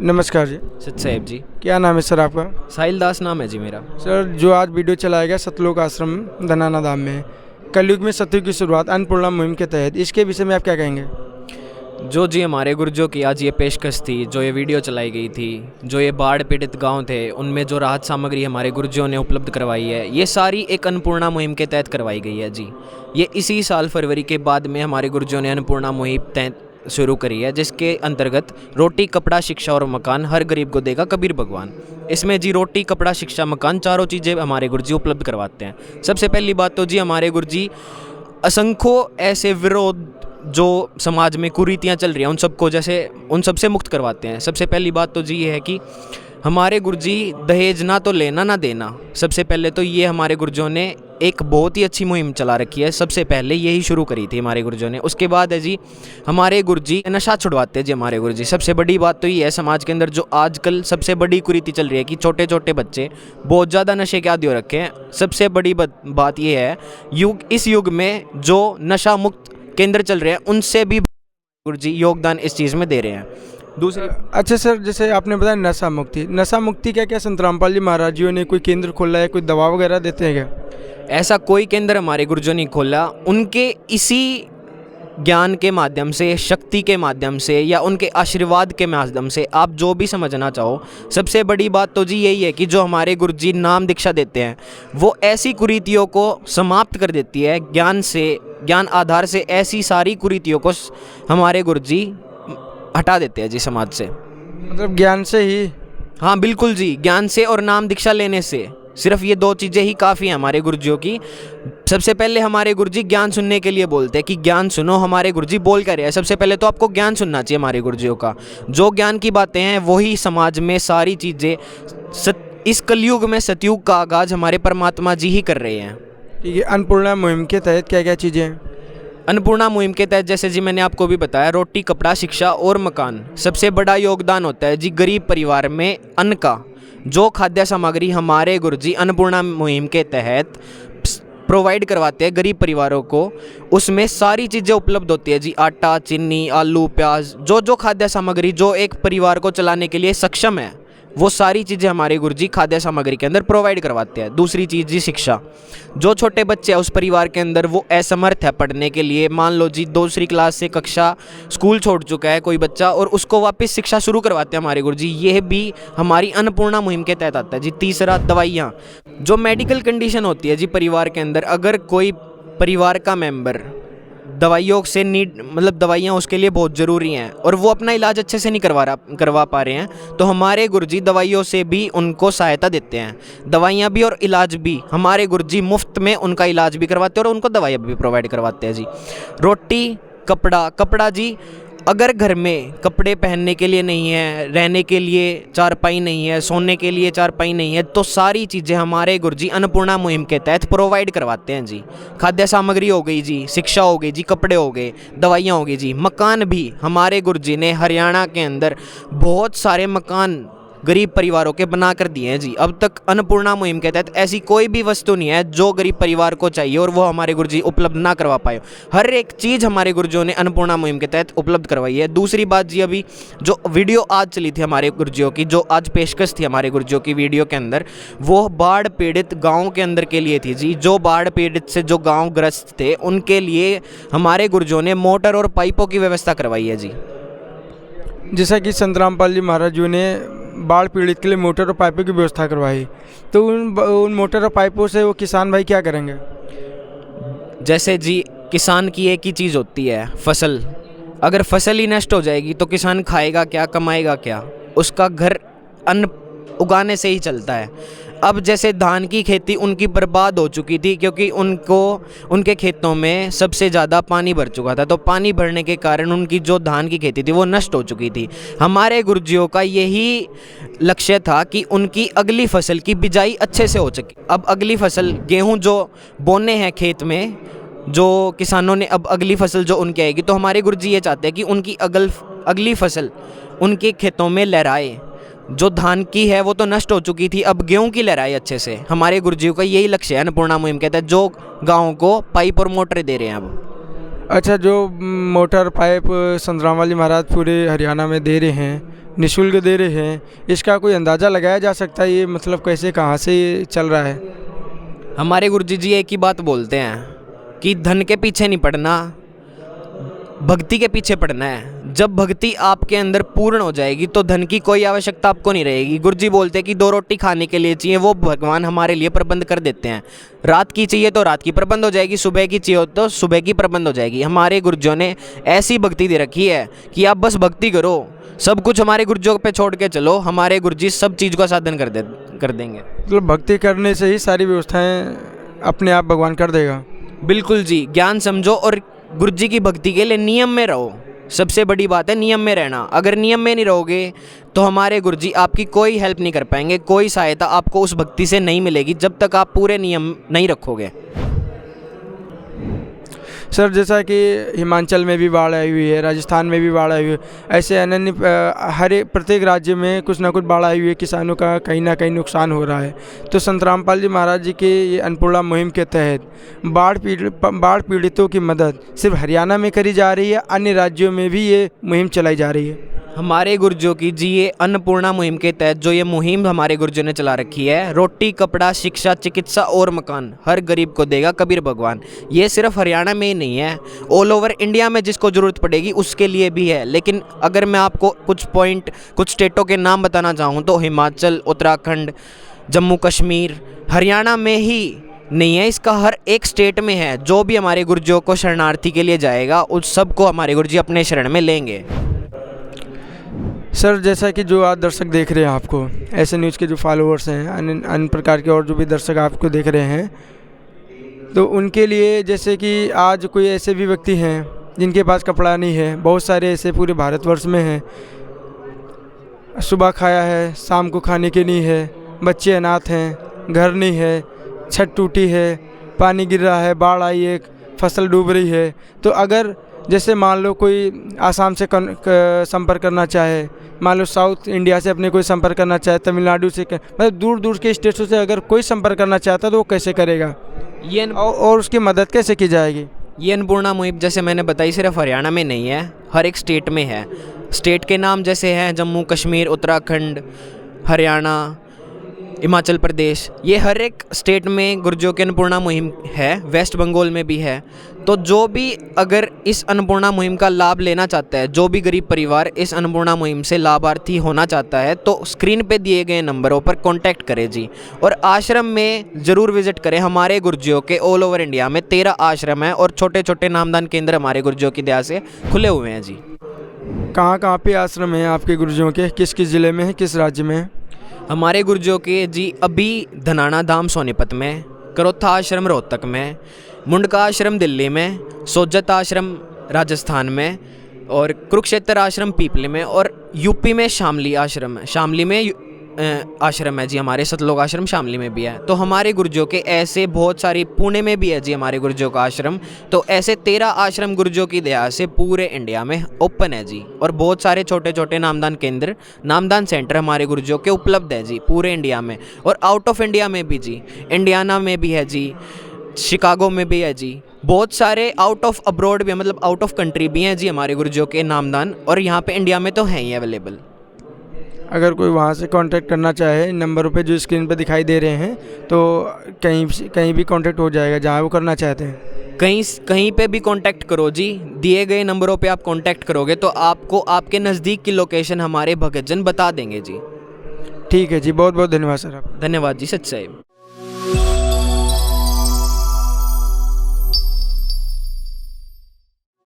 नमस्कार जी। सच साहेब जी। क्या नाम है सर आपका? साहिल दास नाम है जी मेरा। सर जो आज वीडियो चलाया गया सतलोक आश्रम धनाना धाम में कलयुग में सतयुग की शुरुआत अन्नपूर्णा मुहिम के तहत, इसके विषय में आप क्या कहेंगे? जो जी हमारे गुर्जों की आज ये पेशकश थी, जो ये वीडियो चलाई गई थी, जो ये बाढ़ पीड़ित गांव थे उनमें जो राहत सामग्री हमारे गुर्जों ने उपलब्ध करवाई है, ये सारी एक अन्नपूर्णा मुहिम के तहत करवाई गई है जी। ये इसी साल फरवरी के बाद में हमारे गुर्जों ने अन्नपूर्णा मुहिम तहत शुरू करी है, जिसके अंतर्गत रोटी कपड़ा शिक्षा और मकान हर गरीब को देगा कबीर भगवान। इसमें जी रोटी कपड़ा शिक्षा मकान चारों चीज़ें हमारे गुरुजी उपलब्ध करवाते हैं। सबसे पहली बात तो जी हमारे गुरुजी असंख्यों ऐसे विरोध जो समाज में कुरीतियाँ चल रही हैं उन सबसे मुक्त करवाते हैं। सबसे पहली बात तो जी ये है कि हमारे गुरुजी दहेज ना तो लेना ना देना, सबसे पहले तो ये हमारे गुरुजों ने एक बहुत ही अच्छी मुहिम चला रखी है। सबसे पहले यही शुरू करी थी हमारे गुरुजों ने। उसके बाद है जी हमारे गुरुजी नशा छुड़वाते हैं जी हमारे गुरुजी। सबसे बड़ी बात तो ये है समाज के अंदर जो आजकल सबसे बड़ी कुरीति चल रही है कि छोटे छोटे बच्चे बहुत ज़्यादा नशे के आदी हो रखे हैं। सबसे बड़ी बात ये है इस युग में जो नशा मुक्त केंद्र चल रहे हैं उनसे भी गुरुजी योगदान इस चीज़ में दे रहे हैं। दूसरी अच्छा सर, जैसे आपने बताया नशा मुक्ति क्या संत रामपाल जी महाराज जी ने कोई केंद्र खोला है, कोई दवा वगैरह देते हैं क्या? ऐसा कोई केंद्र हमारे गुरुजों ने खोला। उनके इसी ज्ञान के माध्यम से, शक्ति के माध्यम से या उनके आशीर्वाद के माध्यम से आप जो भी समझना चाहो, सबसे बड़ी बात तो जी यही है कि जो हमारे गुरुजी नाम दीक्षा देते हैं वो ऐसी कुरीतियों को समाप्त कर देती है। ज्ञान आधार से ऐसी सारी कुरीतियों को हमारे गुरुजी हटा देते हैं जी समाज से। मतलब ज्ञान से ही? हाँ बिल्कुल जी, ज्ञान से और नाम दीक्षा लेने से। सिर्फ ये दो चीज़ें ही काफ़ी हैं हमारे गुरुजियों की। सबसे पहले हमारे गुरुजी ज्ञान सुनने के लिए बोलते हैं कि ज्ञान सुनो। हमारे गुरुजी बोल कर रहे हैं सबसे पहले तो आपको ज्ञान सुनना चाहिए हमारे गुरुजियों का। जो ज्ञान की बातें हैं वही समाज में सारी चीज़ें इस कलयुग में सतयुग का आगाज़ हमारे परमात्मा जी ही कर रहे हैं। ठीक है, अन्नपूर्णा मुहिम के तहत क्या क्या चीज़ें हैं? अन्नपूर्णा मुहिम के तहत जैसे जी मैंने आपको भी बताया, रोटी कपड़ा शिक्षा और मकान। सबसे बड़ा योगदान होता है जी गरीब परिवार में अन्न का। जो खाद्य सामग्री हमारे गुरुजी अन्नपूर्णा मुहिम के तहत प्रोवाइड करवाते हैं गरीब परिवारों को, उसमें सारी चीज़ें उपलब्ध होती है जी। आटा, चीनी, आलू, प्याज, जो खाद्य सामग्री जो एक परिवार को चलाने के लिए सक्षम है वो सारी चीज़ें हमारे गुरुजी खाद्य सामग्री के अंदर प्रोवाइड करवाते हैं। दूसरी चीज़ जी शिक्षा। जो छोटे बच्चे हैं उस परिवार के अंदर वो असमर्थ है पढ़ने के लिए, मान लो जी दूसरी क्लास से कक्षा स्कूल छोड़ चुका है कोई बच्चा और उसको वापस शिक्षा शुरू करवाते हैं हमारे गुरुजी। यह भी हमारी अन्नपूर्णा मुहिम के तहत आता है जी। तीसरा दवाइयाँ। जो मेडिकल कंडीशन होती है जी परिवार के अंदर, अगर कोई परिवार का मेंबर दवाइयों से दवाइयाँ उसके लिए बहुत ज़रूरी हैं और वो अपना इलाज अच्छे से नहीं करवा पा रहे हैं, तो हमारे गुरुजी दवाइयों से भी उनको सहायता देते हैं। दवाइयाँ भी और इलाज भी हमारे गुरुजी मुफ्त में उनका इलाज भी करवाते हैं और उनको दवाइयाँ भी प्रोवाइड करवाते हैं जी। रोटी कपड़ा जी, अगर घर में कपड़े पहनने के लिए नहीं है, रहने के लिए चारपाई नहीं है, सोने के लिए चारपाई नहीं है, तो सारी चीज़ें हमारे गुरुजी अन्नपूर्णा मुहिम के तहत प्रोवाइड करवाते हैं जी। खाद्य सामग्री हो गई जी, शिक्षा हो गई जी, कपड़े हो गए, दवाइयाँ हो गई जी। मकान भी हमारे गुरुजी ने हरियाणा के अंदर बहुत सारे मकान गरीब परिवारों के बना कर दिए हैं जी। अब तक अन्नपूर्णा मुहिम के तहत ऐसी कोई भी वस्तु नहीं है जो गरीब परिवार को चाहिए और वो हमारे गुरुजी उपलब्ध ना करवा पाए। हर एक चीज़ हमारे गुरुजियों ने अन्नपूर्णा मुहिम के तहत उपलब्ध करवाई है। दूसरी बात जी, अभी जो वीडियो आज चली थी हमारे गुरुजियों की, जो आज पेशकश थी हमारे गुरुजियों की वीडियो के अंदर, वो बाढ़ पीड़ित गाँव के अंदर के लिए थी जी। जो बाढ़ पीड़ित से जो गाँव ग्रस्त थे उनके लिए हमारे गुरुजियों ने मोटर और पाइपों की व्यवस्था करवाई है जी। जैसा कि संत रामपाल जी महाराज जी ने बाढ़ पीड़ित के लिए मोटर और पाइपों की व्यवस्था करवाई, तो उन मोटर और पाइपों से वो किसान भाई क्या करेंगे? जैसे जी किसान की एक ही चीज़ होती है, फसल। अगर फसल ही नष्ट हो जाएगी तो किसान खाएगा क्या, कमाएगा क्या? उसका घर अन्न उगाने से ही चलता है। अब जैसे धान की खेती उनकी बर्बाद हो चुकी थी क्योंकि उनके खेतों में सबसे ज़्यादा पानी भर चुका था, तो पानी भरने के कारण उनकी जो धान की खेती थी वो नष्ट हो चुकी थी। हमारे गुरुजियों का यही लक्ष्य था कि उनकी अगली फसल की बिजाई अच्छे से हो सके। अब अगली फसल गेहूँ जो बोने हैं खेत में, जो किसानों ने अब अगली फसल जो उनकी आएगी, तो हमारे गुरुजी ये चाहते हैं कि उनकी अगली फसल उनके खेतों में लहराए। जो धान की है वो तो नष्ट हो चुकी थी, अब गेहूं की लहराई अच्छे से। हमारे गुरुजियों का यही लक्ष्य है अन्नपूर्णा मुहिम के तहत, जो गाँव को पाइप और मोटर दे रहे हैं अब। अच्छा, जो मोटर पाइप संतरामपाल महाराज पूरे हरियाणा में दे रहे हैं, निःशुल्क दे रहे हैं, इसका कोई अंदाज़ा लगाया जा सकता है ये मतलब कैसे कहाँ से ये चल रहा है? हमारे गुरुजी जी एक ही बात बोलते हैं कि धन के पीछे नहीं पड़ना, भक्ति के पीछे पड़ना है। जब भक्ति आपके अंदर पूर्ण हो जाएगी तो धन की कोई आवश्यकता आपको नहीं रहेगी। गुरुजी बोलते हैं कि 2 रोटी खाने के लिए चाहिए, वो भगवान हमारे लिए प्रबंध कर देते हैं। रात की चाहिए तो रात की प्रबंध हो जाएगी, सुबह की चाहिए तो सुबह की प्रबंध हो जाएगी। हमारे गुरुजों ने ऐसी भक्ति दे रखी है कि आप बस भक्ति करो, सब कुछ हमारे गुरुजों पे छोड़ के चलो, हमारे गुरुजी सब चीज़ का साधन कर देंगे। मतलब भक्ति करने से ही सारी व्यवस्थाएं अपने आप भगवान कर देगा? बिल्कुल जी, ज्ञान समझो और गुरुजी की भक्ति के लिए नियम में रहो। सबसे बड़ी बात है नियम में रहना। अगर नियम में नहीं रहोगे तो हमारे गुरुजी आपकी कोई हेल्प नहीं कर पाएंगे, कोई सहायता आपको उस भक्ति से नहीं मिलेगी जब तक आप पूरे नियम नहीं रखोगे। सर, जैसा कि हिमाचल में भी बाढ़ आई हुई है, राजस्थान में भी बाढ़ आई हुई है, ऐसे अनन्य प्रत्येक राज्य में कुछ ना कुछ बाढ़ आई हुई है, किसानों का कहीं ना कहीं नुकसान हो रहा है। तो संत रामपाल जी महाराज जी के ये अन्नपूर्णा मुहिम के तहत बाढ़ पीड़ितों की मदद सिर्फ हरियाणा में करी जा रही है, अन्य राज्यों में भी ये मुहिम चलाई जा रही है? हमारे गुरुजों की जी ये अन्नपूर्णा मुहिम के तहत जो ये मुहिम हमारे गुरुजों ने चला रखी है, रोटी कपड़ा शिक्षा चिकित्सा और मकान हर गरीब को देगा कबीर भगवान, ये सिर्फ हरियाणा में ही नहीं है, ऑल ओवर इंडिया में जिसको ज़रूरत पड़ेगी उसके लिए भी है। लेकिन अगर मैं आपको कुछ स्टेटों के नाम बताना चाहूँ तो हिमाचल, उत्तराखंड, जम्मू कश्मीर, हरियाणा में ही नहीं है, इसका हर एक स्टेट में है। जो भी हमारे गुरुजों को शरणार्थी के लिए जाएगा उस सबको हमारे गुरुजी अपने शरण में लेंगे। सर, जैसा कि जो आज दर्शक देख रहे हैं आपको, ऐसे न्यूज़ के जो फॉलोअर्स हैं, अन्य प्रकार के और जो भी दर्शक आपको देख रहे हैं, तो उनके लिए जैसे कि आज कोई ऐसे भी व्यक्ति हैं जिनके पास कपड़ा नहीं है, बहुत सारे ऐसे पूरे भारतवर्ष में हैं, सुबह खाया है शाम को खाने के नहीं है, बच्चे अनाथ हैं, घर नहीं है, छत टूटी है, पानी गिर रहा है, बाढ़ आई है, फसल डूब रही है। तो अगर जैसे मान लो कोई आसाम से संपर्क करना चाहे, मान लो साउथ इंडिया से अपने कोई संपर्क करना चाहे, तमिलनाडु से मतलब दूर दूर के स्टेटों से अगर कोई संपर्क करना चाहता तो वो कैसे करेगा, ये और उसकी मदद कैसे की जाएगी? ये अन्नपूर्णा मुहिम जैसे मैंने बताई सिर्फ हरियाणा में नहीं है, हर एक स्टेट में है। स्टेट के नाम जैसे हैं जम्मू कश्मीर, उत्तराखंड, हरियाणा, हिमाचल प्रदेश, ये हर एक स्टेट में गुरुजों की अन्नपूर्णा मुहिम है, वेस्ट बंगाल में भी है। तो जो भी अगर इस अन्नपूर्णा मुहिम का लाभ लेना चाहता है, जो भी गरीब परिवार इस अन्नपूर्णा मुहिम से लाभार्थी होना चाहता है, तो स्क्रीन पे दिए गए नंबरों पर कांटेक्ट करें जी, और आश्रम में ज़रूर विजिट करें। हमारे गुरुजियों के ऑल ओवर इंडिया में 13 आश्रम हैं और छोटे छोटे नामदान केंद्र हमारे गुरुजियों की दया से खुले हुए हैं जी। कहाँ कहाँ पे आश्रम हैं आपके गुरुजियों के, किस किस ज़िले में है, किस राज्य में है? हमारे गुरुजियों के जी अभी धनाना धाम सोनीपत में, करोथा आश्रम रोहतक में, मुंडका आश्रम दिल्ली में, सोजत आश्रम राजस्थान में, और कुरुक्षेत्र आश्रम पीपली में, और यूपी में शामली आश्रम है, शामली में आश्रम है जी हमारे, सतलोक आश्रम शामली में भी है। तो हमारे गुरुजियों के ऐसे बहुत सारी, पुणे में भी है जी हमारे गुरुजियों का आश्रम। तो ऐसे 13 आश्रम गुरुजियों की दया से पूरे इंडिया में ओपन है जी, और बहुत सारे छोटे छोटे नामदान केंद्र, नामदान सेंटर हमारे गुरुजियों के उपलब्ध है जी पूरे इंडिया में, और आउट ऑफ इंडिया में भी जी, इंडियाना में भी है जी, शिकागो में भी है जी, बहुत सारे आउट ऑफ अब्रॉड भी, मतलब आउट ऑफ कंट्री भी हैं जी हमारे गुरुजियों के नामदान, और यहाँ पे इंडिया में तो हैं ही अवेलेबल। अगर कोई वहाँ से कांटेक्ट करना चाहे, इन नंबरों पे जो स्क्रीन पे दिखाई दे रहे हैं, तो कहीं भी कांटेक्ट हो जाएगा जहाँ वो करना चाहते हैं? कहीं पे भी कांटेक्ट करो जी, दिए गए नंबरों पे आप कांटेक्ट करोगे तो आपको आपके नज़दीक की लोकेशन हमारे भगतजन बता देंगे जी। ठीक है जी, बहुत बहुत धन्यवाद सर। आप धन्यवाद जी, सच्चाई।